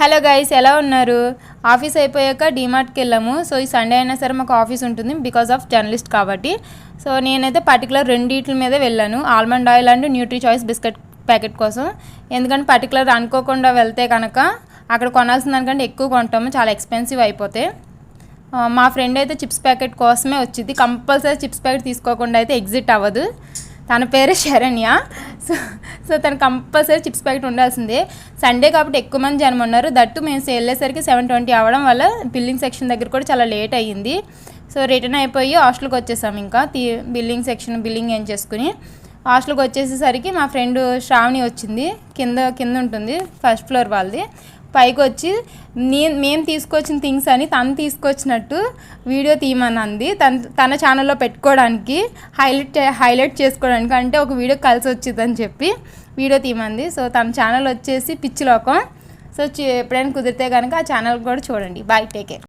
Hello guys, ఎలా ఉన్నారు? Office అయిపోయాక డీమార్ట్కి వెళ్ళాము. సో ఈ సండే అయినా సరే మాకు ఆఫీస్ ఉంటుంది బికాజ్ ఆఫ్ జర్నలిస్ట్ కాబట్టి. సో నేనైతే పర్టికులర్ రెండిట్ల మీదే వెళ్ళాను, almond oil and Nutri choice biscuit packet కోసం. ఎందుకంటే పర్టికులర్ అనుకోకుండా వెళ్తే కనుక అక్కడ కొనాల్సిన దానికంటే ఎక్కువ కొంటాము, చాలా ఎక్స్పెన్సివ్ అయిపోతే. మా ఫ్రెండ్ అయితే చిప్స్ ప్యాకెట్ కోసమే వచ్చింది, కంపల్సరీ చిప్స్ ప్యాకెట్ తీసుకోకుండా అయితే ఎగ్జిట్ అవ్వదు. తన పేరు శరణ్య. సో తను కంపల్సరీ చిప్స్ ప్యాకెట్ ఉండాల్సిందే. సండే కాబట్టి ఎక్కువ మంది జనం ఉన్నారు. దట్టు మేము వెళ్ళేసరికి 7:20 అవ్వడం వల్ల బిల్లింగ్ సెక్షన్ దగ్గర కూడా చాలా లేట్ అయ్యింది. సో రిటర్న్ అయిపోయి హాస్టల్కి వచ్చేసాము. ఇంకా బిల్లింగ్ ఏం చేసుకుని హాస్టల్కి వచ్చేసేసరికి మా ఫ్రెండ్ శ్రావణి వచ్చింది. కింద ఉంటుంది, ఫస్ట్ ఫ్లోర్ వాళ్ళది. పైకి వచ్చి మేము తీసుకొచ్చిన థింగ్స్ అని తను తీసుకొచ్చినట్టు వీడియో తీయమన్నది. తన ఛానల్లో పెట్టుకోవడానికి, హైలైట్ చేసుకోవడానికి, అంటే ఒక వీడియో కలిసి వచ్చిందని చెప్పి వీడియో తీయమంది. సో తన ఛానల్ వచ్చేసి పిచ్చిలోకం. సో ఎప్పుడైనా కుదిరితే కనుక ఆ ఛానల్ కూడా చూడండి. Bye, take care.